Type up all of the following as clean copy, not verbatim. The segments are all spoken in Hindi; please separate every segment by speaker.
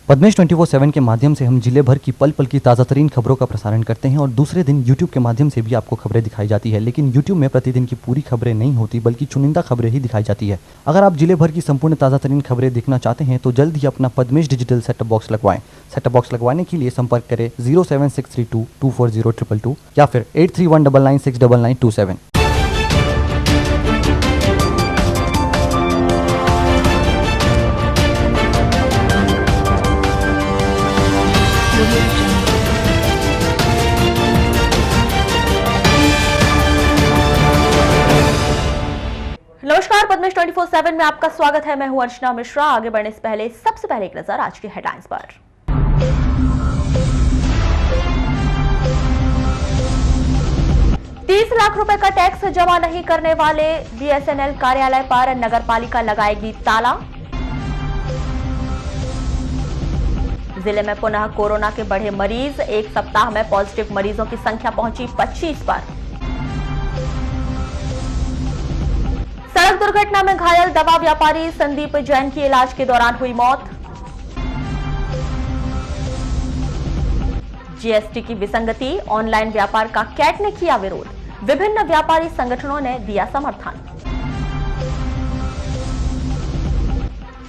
Speaker 1: पद्मेश 24/7 के माध्यम से हम जिले भर की पल पल की ताज़ा तरीन खबरों का प्रसारण करते हैं और दूसरे दिन यूट्यूब के माध्यम से भी आपको खबरें दिखाई जाती है। लेकिन यूट्यूब में प्रतिदिन की पूरी खबरें नहीं होती बल्कि चुनिंदा खबरें ही दिखाई जाती है। अगर आप जिले भर की संपूर्ण ताज़ा तरीन खबरें देखना चाहते हैं तो जल्द ही अपना पद्मेश डिजिटल सेटअप बॉक्स लगवाएं। सेटअप बॉक्स लगवाने के लिए संपर्क करें 07632240222 या फिर 8319969927।
Speaker 2: नमस्कार, पद्मेश 24/7 में आपका स्वागत है। मैं हूं अर्चना मिश्रा। आगे बढ़ने से पहले सबसे पहले एक नजर आज की हेडलाइंस पर। 30 लाख रुपए का टैक्स जमा नहीं करने वाले बीएसएनएल कार्यालय पर नगरपालिका लगाएगी ताला। जिले में पुनः कोरोना के बढ़े मरीज, एक सप्ताह में पॉजिटिव मरीजों की संख्या पहुंची 25 पर। सड़क दुर्घटना में घायल दवा व्यापारी संदीप जैन की इलाज के दौरान हुई मौत। जीएसटी की विसंगति, ऑनलाइन व्यापार का कैट ने किया विरोध, विभिन्न व्यापारी संगठनों ने दिया समर्थन।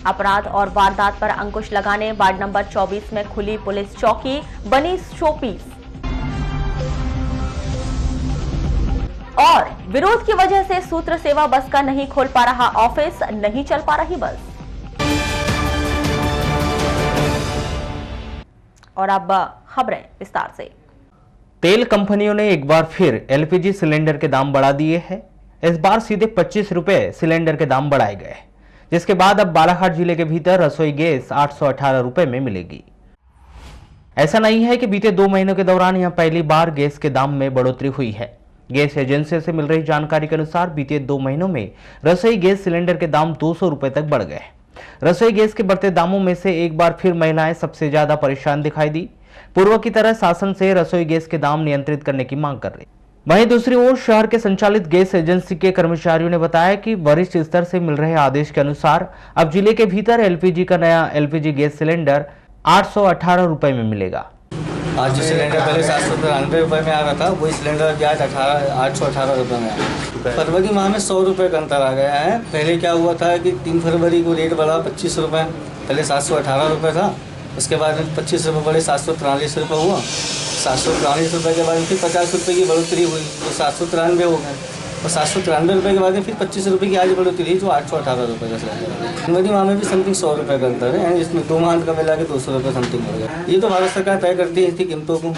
Speaker 2: अपराध और वारदात पर अंकुश लगाने वार्ड नंबर 24 में खुली पुलिस चौकी, बनी शोपीस। और विरोध की वजह से सूत्र सेवा बस का नहीं खोल पा रहा ऑफिस, नहीं चल पा रही बस। और अब खबरें विस्तार से।
Speaker 3: तेल कंपनियों ने एक बार फिर एलपीजी सिलेंडर के दाम बढ़ा दिए हैं। इस बार सीधे 25 रुपए सिलेंडर के दाम बढ़ाए गए, जिसके बाद अब बालाघाट जिले के भीतर रसोई गैस 818 रुपए में मिलेगी। ऐसा नहीं है कि बीते 2 महीनों के दौरान यहां पहली बार गैस के दाम में बढ़ोतरी हुई है। गैस एजेंसी से मिल रही जानकारी के अनुसार बीते 2 महीनों में रसोई गैस सिलेंडर के दाम 200 रुपए तक बढ़ गए। रसोई गैस के बढ़ते दामों में से एक बार फिर महिलाएं सबसे ज्यादा परेशान दिखाई दी। पूर्व की तरह शासन से रसोई गैस के दाम नियंत्रित करने की मांग कर रही। वहीं दूसरी ओर शहर के संचालित गैस एजेंसी के कर्मचारियों ने बताया कि वरिष्ठ स्तर से मिल रहे आदेश के अनुसार अब जिले के भीतर एलपीजी का नया एलपीजी गैस सिलेंडर 818 रुपए में मिलेगा।
Speaker 4: आज जो सिलेंडर पहले 793 रुपये में आ रहा था, वही सिलेंडर आज 818 रुपये में आया। फरवरी माह में 100 रुपये का अंतर आ गया है। पहले क्या हुआ था कि 3 फरवरी को रेट बढ़ा 25 रुपये, पहले 718 रुपये था, उसके बाद 25 रुपये बढ़े 743 रुपये हुआ। 743 रुपये के बाद फिर 50 रुपये की बढ़ोतरी हुई तो 793 हो गए, और 793 रुपये के बाद फिर 25 रुपये की आज बढ़ोतरी हुई तो 818 रुपये का सिलेंडर। जनवरी माह में भी समथिंग 100 रुपये का अंतर है, जिसमें 2 माह का मिला के 200 रुपये समथिंग हो गया। ये तो भारत सरकार तय करती है इसकी कीमतों को।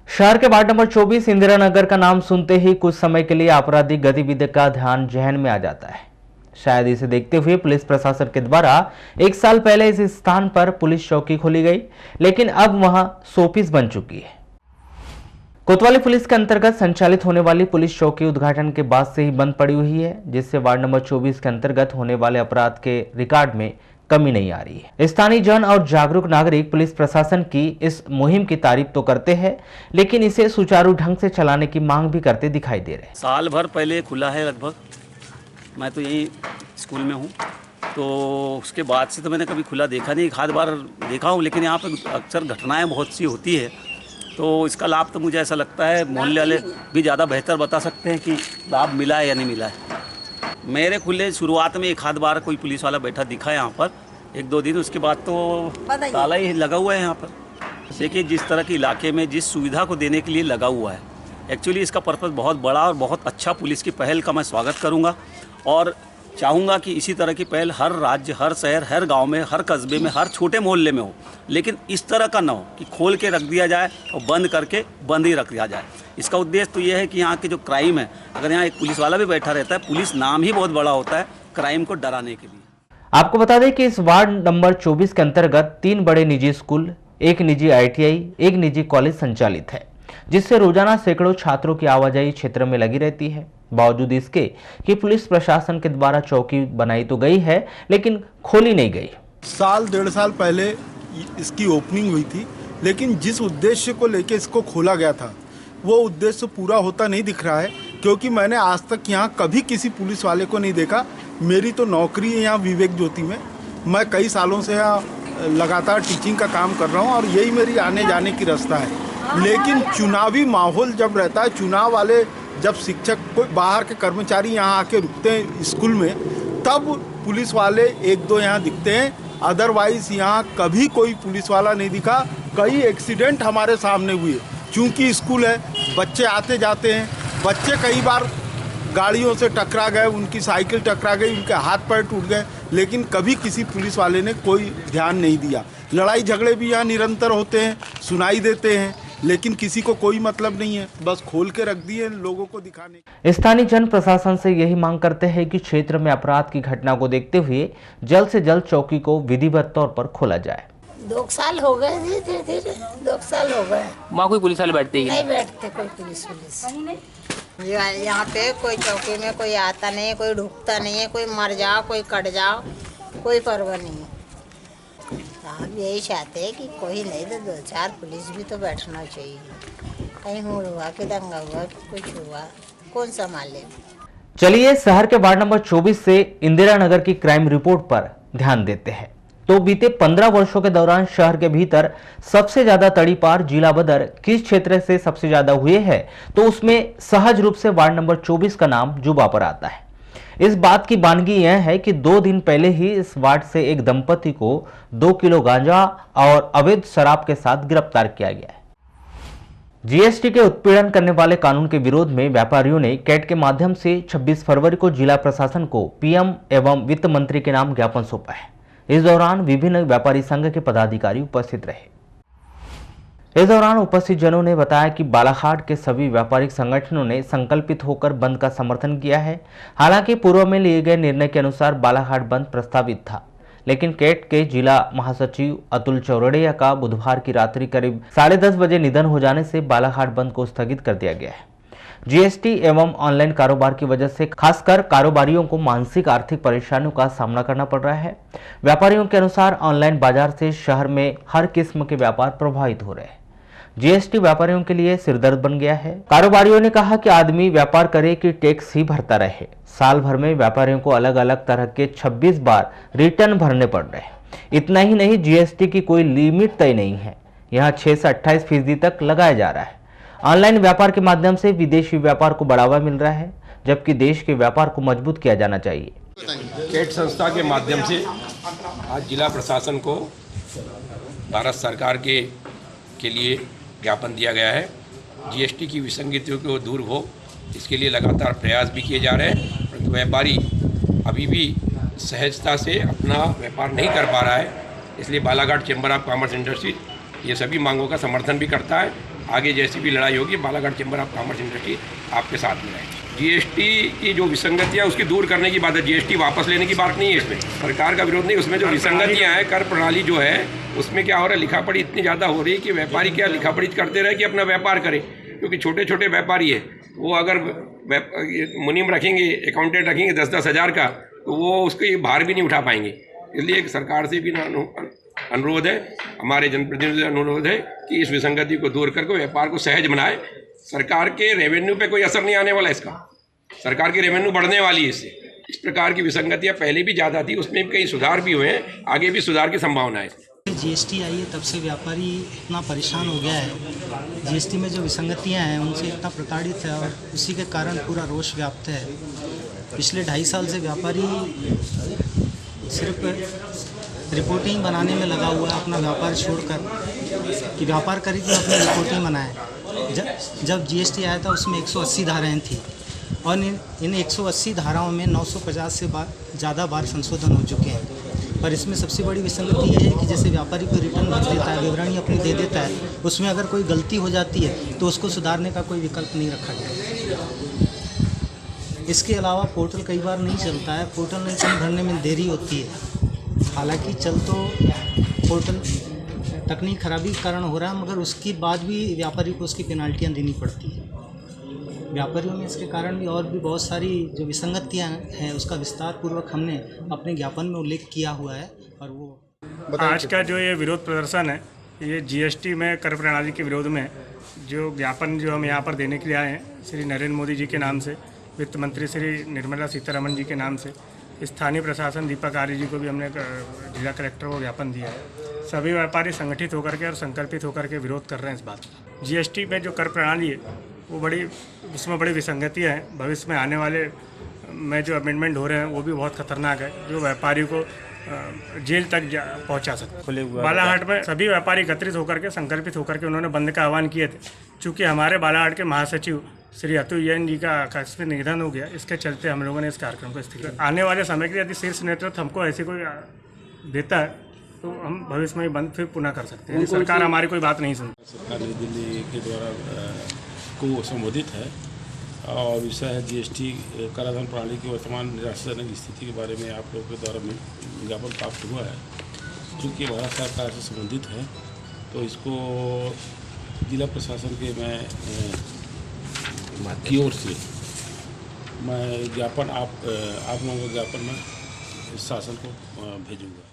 Speaker 3: शहर के वार्ड नंबर 24 इंदिरा नगर का नाम सुनते ही कुछ समय के लिए आपराधिक गतिविधि का ध्यान जहन में आ जाता है। शायद इसे देखते हुए पुलिस प्रशासन के द्वारा 1 साल पहले इस स्थान पर पुलिस चौकी खोली गई, लेकिन अब वहां शोपीस बन चुकी है। कोतवाली पुलिस के अंतर्गत संचालित होने वाली पुलिस चौकी उद्घाटन के बाद से ही बंद पड़ी हुई है, जिससे वार्ड नंबर 24 के अंतर्गत होने वाले अपराध के रिकॉर्ड में कमी नहीं आ रही है। स्थानीय जन और जागरूक नागरिक पुलिस प्रशासन की इस मुहिम की तारीफ तो करते हैं, लेकिन इसे सुचारू ढंग से चलाने की मांग भी करते दिखाई दे रहे हैं।
Speaker 5: साल भर पहले खुला है लगभग, मैं तो यही स्कूल में हूँ, तो उसके बाद से तो मैंने कभी खुला देखा नहीं। 1 आध बार देखा हूँ, लेकिन यहाँ पर अक्सर घटनाएं बहुत सी होती है, तो इसका लाभ तो मुझे ऐसा लगता है मोहल्ले वाले भी ज़्यादा बेहतर बता सकते हैं कि लाभ मिला है या नहीं मिला है। मेरे खुले शुरुआत में 1 आध बार कोई पुलिस वाला बैठा दिखा यहाँ पर 1-2 दिन, उसके बाद तो ताला ही लगा हुआ है यहाँ पर। देखिए, जिस तरह के इलाके में जिस सुविधा को देने के लिए लगा हुआ है, एक्चुअली इसका पर्पज़ बहुत बड़ा और बहुत अच्छा। पुलिस की पहल का मैं स्वागत करूँगा और चाहूँगा कि इसी तरह की पहल हर राज्य, हर शहर, हर गांव में, हर कस्बे में, हर छोटे मोहल्ले में हो, लेकिन इस तरह का ना हो कि खोल के रख दिया जाए और बंद करके बंद ही रख दिया जाए। इसका उद्देश्य तो ये है कि यहाँ के जो क्राइम है, अगर यहाँ एक पुलिस वाला भी बैठा रहता है, पुलिस नाम ही बहुत बड़ा होता है क्राइम को डराने के लिए।
Speaker 3: आपको बता दें कि इस वार्ड नंबर 24 के अंतर्गत 3 बड़े निजी स्कूल, 1 निजी ITI, 1 निजी कॉलेज संचालित है, जिससे रोजाना सैकड़ों छात्रों की आवाजाही क्षेत्र में लगी रहती है। बावजूद इसके कि पुलिस प्रशासन के द्वारा चौकी बनाई तो गई है, लेकिन खोली नहीं गई।
Speaker 6: साल 1.5 साल पहले इसकी ओपनिंग हुई थी, लेकिन जिस उद्देश्य को लेकर इसको खोला गया था वो उद्देश्य पूरा होता नहीं दिख रहा है, क्योंकि मैंने आज तक यहाँ कभी किसी पुलिस वाले को नहीं देखा। मेरी तो नौकरी है यहाँ विवेक ज्योति में, मैं कई सालों से यहाँ लगातार टीचिंग का काम कर रहा हूँ और यही मेरी आने जाने की रास्ता है। लेकिन चुनावी माहौल जब रहता है, चुनाव वाले जब शिक्षक कोई बाहर के कर्मचारी यहाँ आके रुकते हैं स्कूल में, तब पुलिस वाले एक दो यहाँ दिखते हैं, अदरवाइज यहाँ कभी कोई पुलिस वाला नहीं दिखा। कई एक्सीडेंट हमारे सामने हुए, चूँकि स्कूल है, बच्चे आते जाते हैं, बच्चे कई बार गाड़ियों से टकरा गए, उनकी साइकिल टकरा गई, उनके हाथ पैर टूट गए, लेकिन कभी किसी पुलिस वाले ने कोई ध्यान नहीं दिया। लड़ाई झगड़े भी यहाँ निरंतर होते हैं, सुनाई देते हैं, लेकिन किसी को कोई मतलब नहीं है, बस खोल के रख दिए लोगों को दिखाने।
Speaker 3: स्थानीय जन प्रशासन से यही मांग करते हैं कि क्षेत्र में अपराध की घटना को देखते हुए जल्द से जल्द चौकी को विधिवत तौर पर खोला जाए।
Speaker 7: 2 साल हो गए, धीरे धीरे 2 साल हो गए।
Speaker 8: वहाँ कोई पुलिस वाले बैठते ही
Speaker 7: नहीं बैठते कोई पुलिस यहाँ पे कोई चौकी में कोई आता नहीं है, कोई ढुकता नहीं है, कोई मर जाओ कोई कट जाओ, कोई परवाह नहीं है। हम यही चाहते हैं कि कोई नहीं तो 2-4 पुलिस भी तो बैठना चाहिए। कहीं हुआ कि दंगा हुआ कि कुछ हुआ, कौन संभाले।
Speaker 3: चलिए शहर के वार्ड नंबर 24 से इंदिरा नगर की क्राइम रिपोर्ट पर ध्यान देते हैं। तो बीते 15 वर्षों के दौरान शहर के भीतर सबसे ज्यादा तड़ीपार जिला बदर किस क्षेत्र से सबसे ज्यादा हुए हैं, तो उसमें सहज रूप से वार्ड नंबर 24 का नाम जुबा पर आता है। इस बात की वानगी यह है कि 2 दिन पहले ही इस वार्ड से एक दंपति को 2 किलो गांजा और अवैध शराब के साथ गिरफ्तार किया गया है। जीएसटी के उत्पीड़न करने वाले कानून के विरोध में व्यापारियों ने कैट के माध्यम से 26 फरवरी को जिला प्रशासन को पीएम एवं वित्त मंत्री के नाम ज्ञापन सौंपा है। इस दौरान विभिन्न व्यापारी संघ के पदाधिकारी उपस्थित रहे। इस दौरान उपस्थित जनों ने बताया कि बालाघाट के सभी व्यापारिक संगठनों ने संकल्पित होकर बंद का समर्थन किया है। हालांकि पूर्व में लिए गए निर्णय के अनुसार बालाघाट बंद प्रस्तावित था, लेकिन कैट के जिला महासचिव अतुल चौरड़िया का बुधवार की रात्रि करीब 10:30 बजे निधन हो जाने से बालाघाट बंद को स्थगित कर दिया गया है। जीएसटी एवं ऑनलाइन कारोबार की वजह से खासकर कारोबारियों को मानसिक आर्थिक परेशानियों का सामना करना पड़ रहा है। व्यापारियों के अनुसार ऑनलाइन बाजार से शहर में हर किस्म के व्यापार प्रभावित हो रहे हैं। जीएसटी व्यापारियों के लिए सिरदर्द बन गया है। कारोबारियों ने कहा कि आदमी व्यापार करे कि टैक्स ही भरता रहे। साल भर में व्यापारियों को अलग अलग तरह के 26 बार रिटर्न भरने पड़ रहे हैं। इतना ही नहीं, जीएसटी की कोई लिमिट तय नहीं है। यहाँ 6 से 28% तक लगाया जा रहा है। ऑनलाइन व्यापार के माध्यम से विदेशी व्यापार को बढ़ावा मिल रहा है, जबकि देश के व्यापार को मजबूत किया जाना चाहिए।
Speaker 9: कैट संस्था के माध्यम से आज जिला प्रशासन को भारत सरकार के लिए ज्ञापन दिया गया है। जीएसटी की विसंगतियों को दूर हो, इसके लिए लगातार प्रयास भी किए जा रहे हैं, परंतु व्यापारी अभी भी सहजता से अपना व्यापार नहीं कर पा रहा है। इसलिए Balaghat chamber of commerce industry ये सभी मांगों का समर्थन भी करता है। आगे जैसी भी लड़ाई होगी, Balaghat chamber of commerce industry आपके साथ में रहेगी। जीएसटी की जो विसंगतियाँ उसकी दूर करने की बात है, जीएसटी वापस लेने की बात नहीं है। इसमें सरकार का विरोध नहीं, उसमें जो विसंगतियाँ हैं, कर प्रणाली जो है उसमें क्या हो रहा है, लिखा पढ़ी इतनी ज़्यादा हो रही है कि व्यापारी क्या लिखा पढ़ी करते रहे कि अपना व्यापार करें। क्योंकि छोटे छोटे व्यापारी है, वो अगर मुनीम रखेंगे, अकाउंटेंट रखेंगे 10-10 हज़ार का, तो वो उसके भार भी नहीं उठा पाएंगे। इसलिए सरकार से भी अनुरोध है, हमारे जनप्रतिनिधि अनुरोध है कि इस विसंगति को दूर करके व्यापार को सहज बनाए। सरकार के रेवेन्यू पे कोई असर नहीं आने वाला, इसका सरकार की रेवेन्यू बढ़ने वाली है इससे। इस प्रकार की विसंगतियां पहले भी ज़्यादा थी, उसमें कई सुधार भी हुए हैं, आगे भी सुधार की संभावना है।
Speaker 10: जीएसटी आई है तब से व्यापारी इतना परेशान हो गया है। जीएसटी में जो विसंगतियां हैं उनसे इतना प्रताड़ित है और उसी के कारण पूरा रोष व्याप्त है। पिछले 2.5 साल से व्यापारी सिर्फ रिपोर्टिंग बनाने में लगा हुआ है, अपना व्यापार छोड़कर कि व्यापार खरीद में अपनी रिपोर्टिंग बनाए। जब जीएसटी आया था उसमें 180 धाराएँ थी और इन 180 धाराओं में 950 से ज़्यादा बार संशोधन हो चुके हैं। पर इसमें सबसे बड़ी विसंगति ये है कि जैसे व्यापारी को रिटर्न भर देता है, विवरणी अपनी दे देता है, उसमें अगर कोई गलती हो जाती है तो उसको सुधारने का कोई विकल्प नहीं रखा गया। इसके अलावा पोर्टल कई बार नहीं चलता है, पोर्टल रिटर्न भरने में देरी होती है। हालांकि चल तो पोर्टल तकनीक खराबी के कारण हो रहा है, मगर उसके बाद भी व्यापारी को उसकी पेनाल्टियाँ देनी पड़ती है। व्यापारियों में इसके कारण भी और भी बहुत सारी जो विसंगतियां हैं उसका विस्तार पूर्वक हमने अपने ज्ञापन में उल्लेख किया हुआ है। और वो
Speaker 11: आज का जो ये विरोध प्रदर्शन है, ये जीएसटी में कर प्रणाली के विरोध में जो ज्ञापन जो हम यहाँ पर देने के लिए आए हैं, श्री नरेंद्र मोदी जी के नाम से, वित्त मंत्री श्री निर्मला सीतारमण जी के नाम से, स्थानीय प्रशासन दीपक आर्य जी को भी हमने जिला कलेक्टर को ज्ञापन दिया है। सभी व्यापारी संगठित होकर के और संकल्पित होकर के विरोध कर रहे हैं इस बात का। जीएसटी में जो कर प्रणाली है वो उसमें बड़ी विसंगतियाँ हैं। भविष्य में आने वाले में जो अमेंडमेंट हो रहे हैं वो भी बहुत खतरनाक है, जो व्यापारी को जेल तक पहुंचा सकते हैं। बालाघाट में सभी व्यापारी एकत्रित होकर के संकल्पित होकर के उन्होंने बंद का आह्वान किए थे। चूँकि हमारे बालाघाट के महासचिव श्री अतुल जैन जी का आकस्मिक निधन हो गया, इसके चलते हम लोगों ने इस कार्यक्रम को स्थगित किया। आने वाले समय के लिए यदि शीर्ष नेतृत्व हमको ऐसी कोई देता है तो हम भविष्य में बंद फिर पुनः कर सकते हैं। सरकार हमारी कोई बात नहीं सुनती।
Speaker 8: सरकार नई दिल्ली के द्वारा को संबोधित है और विषय है जीएसटी कराधान प्रणाली की वर्तमान निराशाजनक स्थिति के बारे में आप लोगों के द्वारा विज्ञापन प्राप्त हुआ है। चूँकि भारत सरकार से संबंधित है तो इसको जिला प्रशासन के मैं की ओर से मैं ज्ञापन आप लोगों का ज्ञापन मैं शासन को भेजूंगा।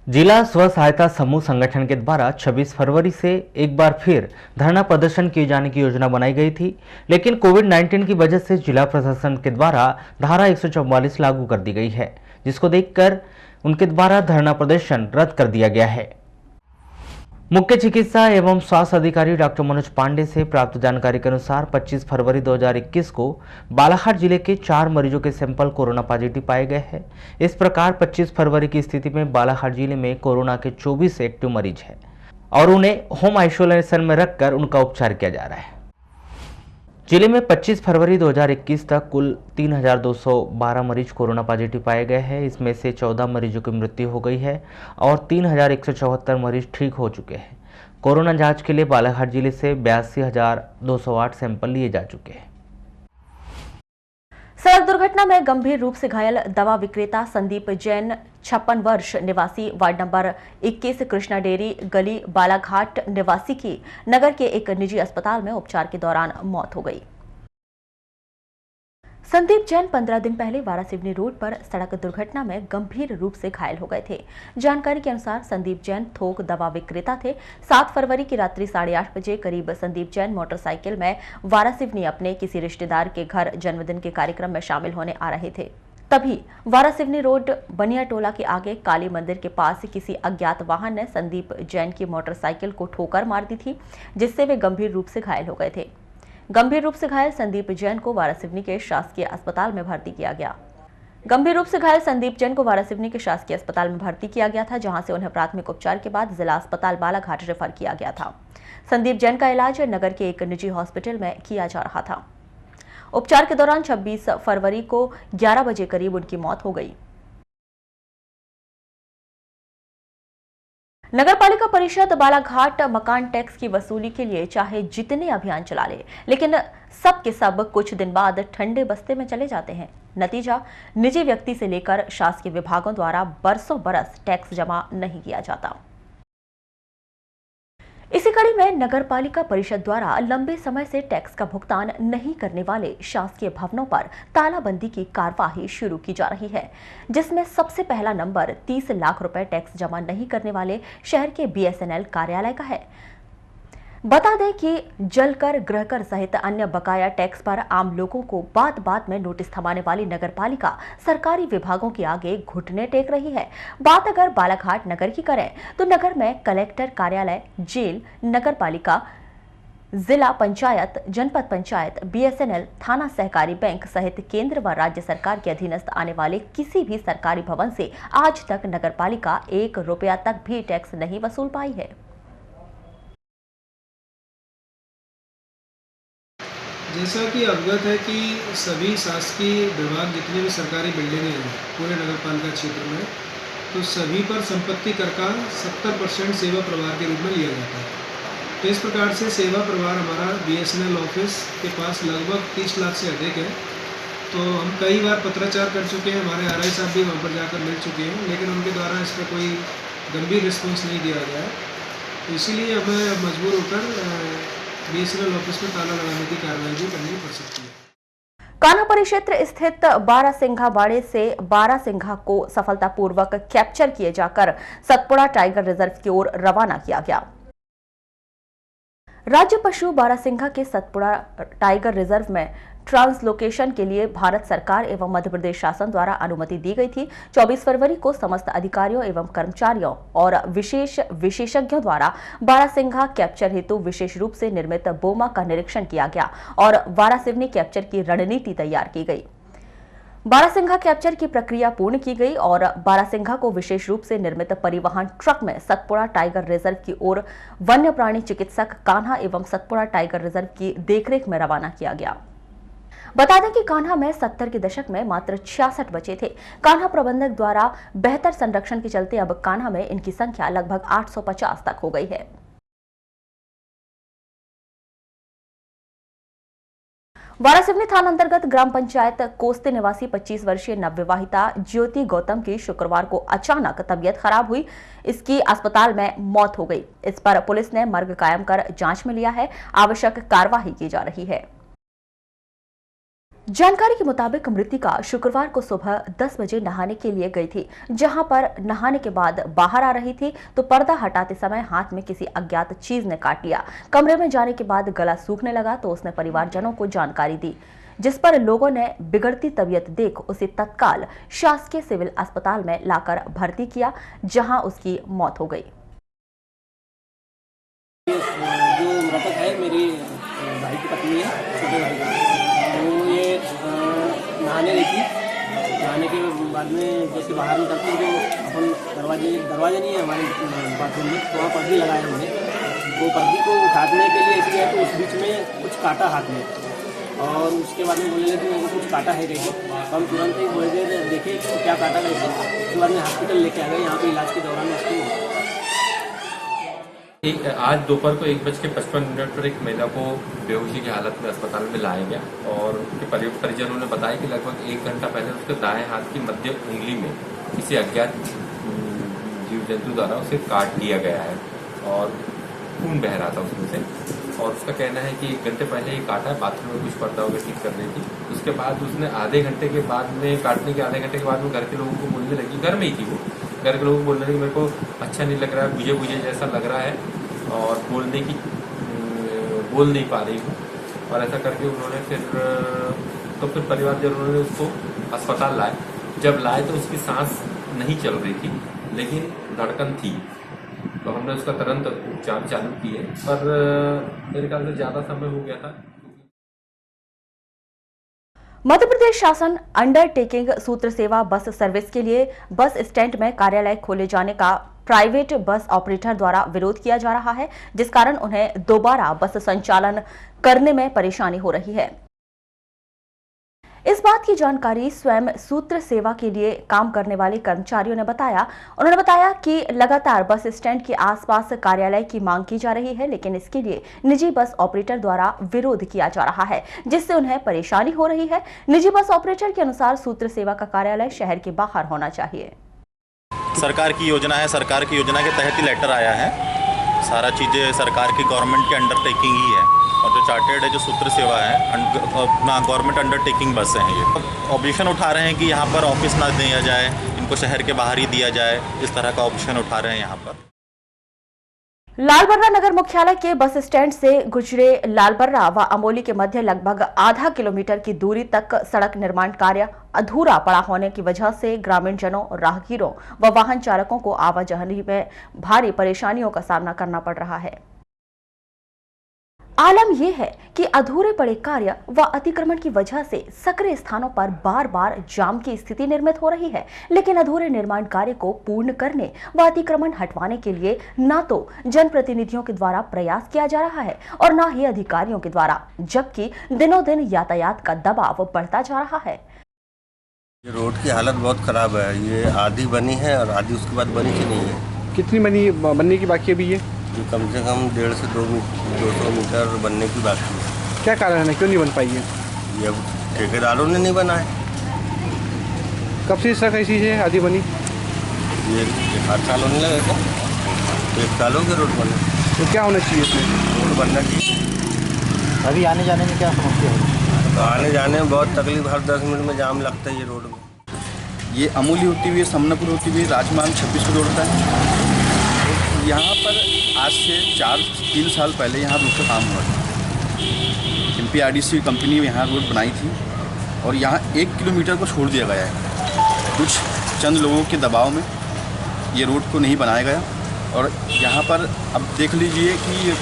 Speaker 3: जिला स्व सहायता समूह संगठन के द्वारा 26 फरवरी से एक बार फिर धरना प्रदर्शन किए जाने की योजना बनाई गई थी, लेकिन कोविड-19 की वजह से जिला प्रशासन के द्वारा धारा 144 लागू कर दी गई है, जिसको देखकर उनके द्वारा धरना प्रदर्शन रद्द कर दिया गया है। मुख्य चिकित्सा एवं स्वास्थ्य अधिकारी डॉक्टर मनोज पांडे से प्राप्त जानकारी के अनुसार 25 फरवरी 2021 को बालाघाट जिले के 4 मरीजों के सैंपल कोरोना पॉजिटिव पाए गए हैं। इस प्रकार 25 फरवरी की स्थिति में बालाघाट जिले में कोरोना के 24 एक्टिव मरीज हैं और उन्हें होम आइसोलेशन में रखकर उनका उपचार किया जा रहा है। जिले में 25 फरवरी 2021 तक कुल 3,212 मरीज कोरोना पॉजिटिव पाए गए हैं। इसमें से 14 मरीजों की मृत्यु हो गई है और 3,174 मरीज ठीक हो चुके हैं। कोरोना जांच के लिए बालाघाट जिले से 82,208 सैंपल लिए जा चुके हैं।
Speaker 2: सड़क दुर्घटना में गंभीर रूप से घायल दवा विक्रेता संदीप जैन 56 वर्ष निवासी वार्ड नंबर 21 कृष्णा डेरी गली बालाघाट निवासी की नगर के एक निजी अस्पताल में उपचार के दौरान मौत हो गई। संदीप जैन 15 दिन पहले वारासिवनी रोड पर सड़क दुर्घटना में गंभीर रूप से घायल हो गए थे। जानकारी के अनुसार संदीप जैन थोक दवा विक्रेता थे। 7 फरवरी की रात्रि 8:30 बजे करीब संदीप जैन मोटरसाइकिल में वारासिवनी अपने किसी रिश्तेदार के घर जन्मदिन के कार्यक्रम में शामिल होने आ रहे थे। तभी वारासिवनी रोड बनिया टोला के आगे काली मंदिर के पास किसी अज्ञात वाहन ने संदीप जैन की मोटरसाइकिल को ठोकर मार दी थी, जिससे वे गंभीर रूप से घायल हो गए थे। गंभीर रूप से घायल संदीप जैन को वारासिवनी के शासकीय अस्पताल में भर्ती किया गया। गंभीर रूप से घायल संदीप जैन को वारासिवनी के शासकीय अस्पताल में भर्ती किया गया था, जहां से उन्हें प्राथमिक उपचार के बाद जिला अस्पताल बालाघाट रेफर किया गया था। संदीप जैन का इलाज नगर के एक निजी हॉस्पिटल में किया जा रहा था। उपचार के दौरान 26 फरवरी को 11 बजे करीब उनकी मौत हो गई। नगरपालिका परिषद बालाघाट मकान टैक्स की वसूली के लिए चाहे जितने अभियान चला ले, लेकिन सब के सब कुछ दिन बाद ठंडे बस्ते में चले जाते हैं। नतीजा, निजी व्यक्ति से लेकर शासकीय विभागों द्वारा बरसों बरस टैक्स जमा नहीं किया जाता। इसी कड़ी में नगरपालिका परिषद द्वारा लंबे समय से टैक्स का भुगतान नहीं करने वाले शासकीय भवनों पर तालाबंदी की कार्यवाही शुरू की जा रही है, जिसमें सबसे पहला नंबर 30 लाख रुपए टैक्स जमा नहीं करने वाले शहर के BSNL कार्यालय का है। बता दें कि जलकर, गृहकर सहित अन्य बकाया टैक्स पर आम लोगों को बात बात में नोटिस थमाने वाली नगरपालिका सरकारी विभागों के आगे घुटने टेक रही है। बात अगर बालाघाट नगर की करें तो नगर में कलेक्टर कार्यालय, जेल, नगरपालिका, जिला पंचायत, जनपद पंचायत, BSNL, थाना सहकारी बैंक सहित केंद्र व राज्य सरकार के अधीनस्थ आने वाले किसी भी सरकारी भवन से आज तक नगरपालिका 1 रुपया तक भी टैक्स नहीं वसूल पाई है।
Speaker 12: जैसा कि अवगत है कि सभी शासकीय विभाग जितने भी सरकारी बिल्डिंगें हैं पूरे नगरपालिका क्षेत्र में, तो सभी पर संपत्ति कर का 70% सेवा प्रभार के रूप में लिया जाता है। तो इस प्रकार से सेवा प्रभार हमारा BSNL ऑफिस के पास लगभग 30 लाख से अधिक है। तो हम कई बार पत्राचार कर चुके हैं, हमारे RI साहब भी वहाँ पर जाकर मिल चुके हैं, लेकिन उनके द्वारा इस पर कोई गंभीर रिस्पॉन्स नहीं दिया गया है। तो इसीलिए हमें मजबूर होकर BSNL ऑफिस में ताला लगाने की कार्रवाई भी करनी पड़ सकती है।
Speaker 2: कान्हा परिक्षेत्र स्थित बारासिंघा बाड़े से बारासिंघा को सफलतापूर्वक कैप्चर किए जाकर सतपुड़ा टाइगर रिजर्व की ओर रवाना किया गया। राज्य पशु बारासिंघा के सतपुड़ा टाइगर रिजर्व में ट्रांसलोकेशन के लिए भारत सरकार एवं मध्य प्रदेश शासन द्वारा अनुमति दी गई थी। 24 फरवरी को समस्त अधिकारियों एवं कर्मचारियों और विशेषज्ञों द्वारा बारासिंघा कैप्चर हेतु विशेष रूप से निर्मित बोमा का निरीक्षण किया गया और वारासिवनी कैप्चर की रणनीति तैयार की गई। बारासिंघा कैप्चर की प्रक्रिया पूर्ण की गई और बारासिंघा को विशेष रूप से निर्मित परिवहन ट्रक में सतपुड़ा टाइगर रिजर्व की ओर वन्य प्राणी चिकित्सक कान्हा एवं सतपुड़ा टाइगर रिजर्व की देखरेख में रवाना किया गया। बता दें कि कान्हा में 70 के दशक में मात्र 66 बचे थे। कान्हा प्रबंधक द्वारा बेहतर संरक्षण के चलते अब कान्हा में इनकी संख्या लगभग 850 तक हो गई है। वारासिवनी थाना अंतर्गत ग्राम पंचायत कोस्ते निवासी 25 वर्षीय नवविवाहिता ज्योति गौतम की शुक्रवार को अचानक तबीयत खराब हुई। इसकी अस्पताल में मौत हो गई। इस पर पुलिस ने मर्ग कायम कर जांच में लिया है। आवश्यक कार्रवाई की जा रही है। जानकारी के मुताबिक मृतिका शुक्रवार को सुबह 10 बजे नहाने के लिए गई थी। जहां पर नहाने के बाद बाहर आ रही थी तो पर्दा हटाते समय हाथ में किसी अज्ञात चीज ने काट लिया। कमरे में जाने के बाद गला सूखने लगा तो उसने परिवारजनों को जानकारी दी, जिस पर लोगों ने बिगड़ती तबीयत देख उसे तत्काल शासकीय सिविल अस्पताल में लाकर भर्ती किया, जहां उसकी मौत हो गई।
Speaker 13: जो मृतक है मेरी भाई की पत्नी है, छोटे भाई का। तो ये नहाने गई थी। नहाने के बाद में जैसे बाहर निकलते जो अपन दरवाजा नहीं है हमारे बाथरूम में, तो वहाँ पर्दी लगाए हमने। वो पर्दी को उठाने के लिए ऐसे गया तो उस बीच में कुछ काटा हाथ में, और उसके बाद में बोलने लगे कि कुछ काटा है कैसे। तो हम तुरंत ही थोड़ी देर देखे तो क्या काटा कैसे। उसके बाद में हॉस्पिटल लेके आ गए। यहाँ पे इलाज के दौरान उसकी
Speaker 14: आज दोपहर को 1:55 पर एक महिला को बेहोशी की हालत में अस्पताल में लाया गया और उनके परिजनों ने बताया कि लगभग 1 घंटा पहले उसके दाएं हाथ की मध्य उंगली में किसी अज्ञात जीव जंतु द्वारा उसे काट दिया गया है और खून बह रहा था उसमें से। और उसका कहना है कि 1 घंटे पहले ही काटा, बाथरूम में कुछ पर्दा वगैरह ठीक कर रही थी। उसके बाद उसने आधे घंटे के बाद में, काटने के आधे घंटे के बाद में घर के लोगों को बोलने लगी, घर में ही थी वो, घर के लोगों को बोलने लगी मेरे को अच्छा नहीं लग रहा है, बुझे जैसा लग रहा है और बोल नहीं पा रही हूँ। और ऐसा करके उन्होंने फिर परिवारजनों ने उसको अस्पताल लाए। जब लाए तो उसकी सांस नहीं चल रही थी लेकिन धड़कन थी, तो हमने उसका तुरंत उपचार चालू किए, पर मेरे ख्याल से ज़्यादा समय हो गया था।
Speaker 2: मध्य प्रदेश शासन अंडरटेकिंग सूत्र सेवा बस सर्विस के लिए बस स्टैंड में कार्यालय खोले जाने का प्राइवेट बस ऑपरेटर द्वारा विरोध किया जा रहा है, जिस कारण उन्हें दोबारा बस संचालन करने में परेशानी हो रही है। इस बात की जानकारी स्वयं सूत्र सेवा के लिए काम करने वाले कर्मचारियों ने बताया। उन्होंने बताया कि लगातार बस स्टैंड के आसपास कार्यालय की मांग की जा रही है, लेकिन इसके लिए निजी बस ऑपरेटर द्वारा विरोध किया जा रहा है, जिससे उन्हें परेशानी हो रही है। निजी बस ऑपरेटर के अनुसार सूत्र सेवा का कार्यालय शहर के बाहर होना चाहिए।
Speaker 15: सरकार की योजना है, सरकार की योजना के तहत ही लेटर आया है। सारा चीज़ें सरकार की गवर्नमेंट की अंडरटेकिंग ही है, और जो चार्टेड है, जो सूत्र सेवा है, अपना गवर्नमेंट अंडरटेकिंग बस हैं। ये ऑब्जेक्शन उठा रहे हैं कि यहाँ पर ऑफिस ना दिया जाए, इनको शहर के बाहर ही दिया जाए, इस तरह का ऑब्जेक्शन उठा रहे हैं यहाँ पर।
Speaker 2: लालबर्रा नगर मुख्यालय के बस स्टैंड से गुजरे लालबर्रा व अमोली के मध्य लगभग आधा किलोमीटर की दूरी तक सड़क निर्माण कार्य अधूरा पड़ा होने की वजह से ग्रामीण जनों, राहगीरों व वाहन चालकों को आवाजाही में भारी परेशानियों का सामना करना पड़ रहा है। आलम यह है कि अधूरे पड़े कार्य व अतिक्रमण की वजह से सकरे स्थानों पर बार बार जाम की स्थिति निर्मित हो रही है, लेकिन अधूरे निर्माण कार्य को पूर्ण करने व अतिक्रमण हटवाने के लिए न तो जनप्रतिनिधियों के द्वारा प्रयास किया जा रहा है और न ही अधिकारियों के द्वारा, जबकि दिनों दिन यातायात का दबाव बढ़ता जा रहा है।
Speaker 16: ये रोड की हालत बहुत खराब है। ये आधी बनी है और आधी उसके बाद बनी ही नहीं है।
Speaker 17: कितनी बनने की बाकी अभी ये
Speaker 16: कम से कम 150 से 200 मीटर बनने की बाकी है।
Speaker 17: क्या कारण है, क्यों नहीं बन पाई है?
Speaker 16: ये अब ठेकेदारों ने नहीं बनाया।
Speaker 17: कब से सड़क ऐसी है आधी बनी?
Speaker 16: ये 8 साल होने लगे क्या? 1 साल हो गया रोड बने।
Speaker 17: तो क्या होना चाहिए इसमें?
Speaker 16: रोड बनना चाहिए।
Speaker 18: अभी आने जाने में क्या समस्या है?
Speaker 16: तो आने जाने में बहुत तकलीफ, हर 10 मिनट में जाम लगता है ये रोड में।
Speaker 19: ये अमूली होती हुई समनापुर होती हुई राजमार्ग 26 को जोड़ता है। यहाँ पर आज से 3 साल पहले यहाँ रोड का काम हुआ था, लेकिन MPRDC कंपनी यहाँ रोड बनाई थी और यहाँ 1 किलोमीटर को छोड़ दिया गया है। कुछ चंद लोगों के दबाव में ये रोड को नहीं बनाया गया और यहाँ पर अब देख लीजिए कि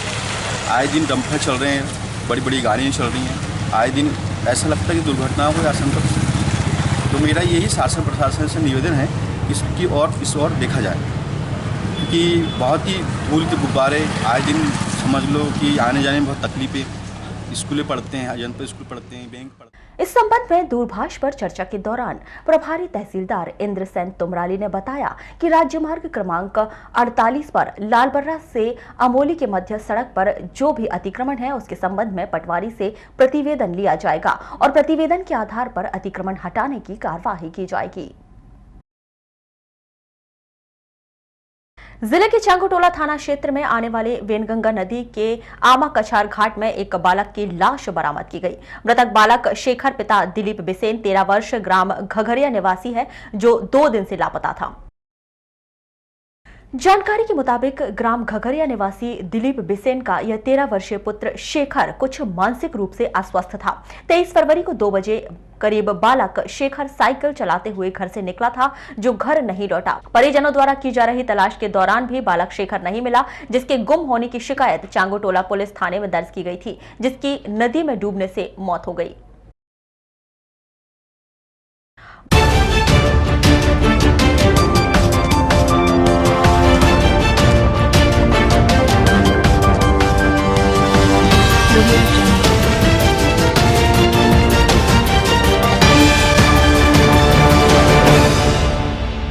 Speaker 19: आए दिन डंपर चल रहे हैं, बड़ी बड़ी गाड़ियाँ चल रही हैं, आए दिन ऐसा लगता है कि दुर्घटनाओं को आशंका हो सकती है। तो मेरा यही शासन प्रशासन से निवेदन है कि इस ओर देखा जाए, क्योंकि बहुत ही धूल के गुब्बारे आए दिन समझ लो कि आने जाने में बहुत तकलीफें, स्कूलें पढ़ते हैं, जनपद स्कूल पढ़ते हैं, बैंक पढ़ते हैं।
Speaker 2: इस संबंध में दूरभाष पर चर्चा के दौरान प्रभारी तहसीलदार इंद्रसेन तुमराली ने बताया कि राज्य मार्ग क्रमांक 48 पर लालबर्रा से अमोली के मध्य सड़क पर जो भी अतिक्रमण है उसके संबंध में पटवारी से प्रतिवेदन लिया जाएगा और प्रतिवेदन के आधार पर अतिक्रमण हटाने की कार्यवाही की जाएगी। जिले के चांगोटोला थाना क्षेत्र में आने वाले वेनगंगा नदी के आमा कछार घाट में एक बालक की लाश बरामद की गई। मृतक बालक शेखर पिता दिलीप बिसेन 13 वर्ष ग्राम घघरिया निवासी है जो 2 दिन से लापता था। जानकारी के मुताबिक ग्राम घघरिया निवासी दिलीप बिसेन का यह 13 वर्षीय पुत्र शेखर कुछ मानसिक रूप से अस्वस्थ था। 23 फरवरी को 2 बजे करीब बालक शेखर साइकिल चलाते हुए घर से निकला था जो घर नहीं लौटा। परिजनों द्वारा की जा रही तलाश के दौरान भी बालक शेखर नहीं मिला, जिसके गुम होने की शिकायत चांगोटोला पुलिस थाने में दर्ज की गई थी, जिसकी नदी में डूबने से मौत हो गई।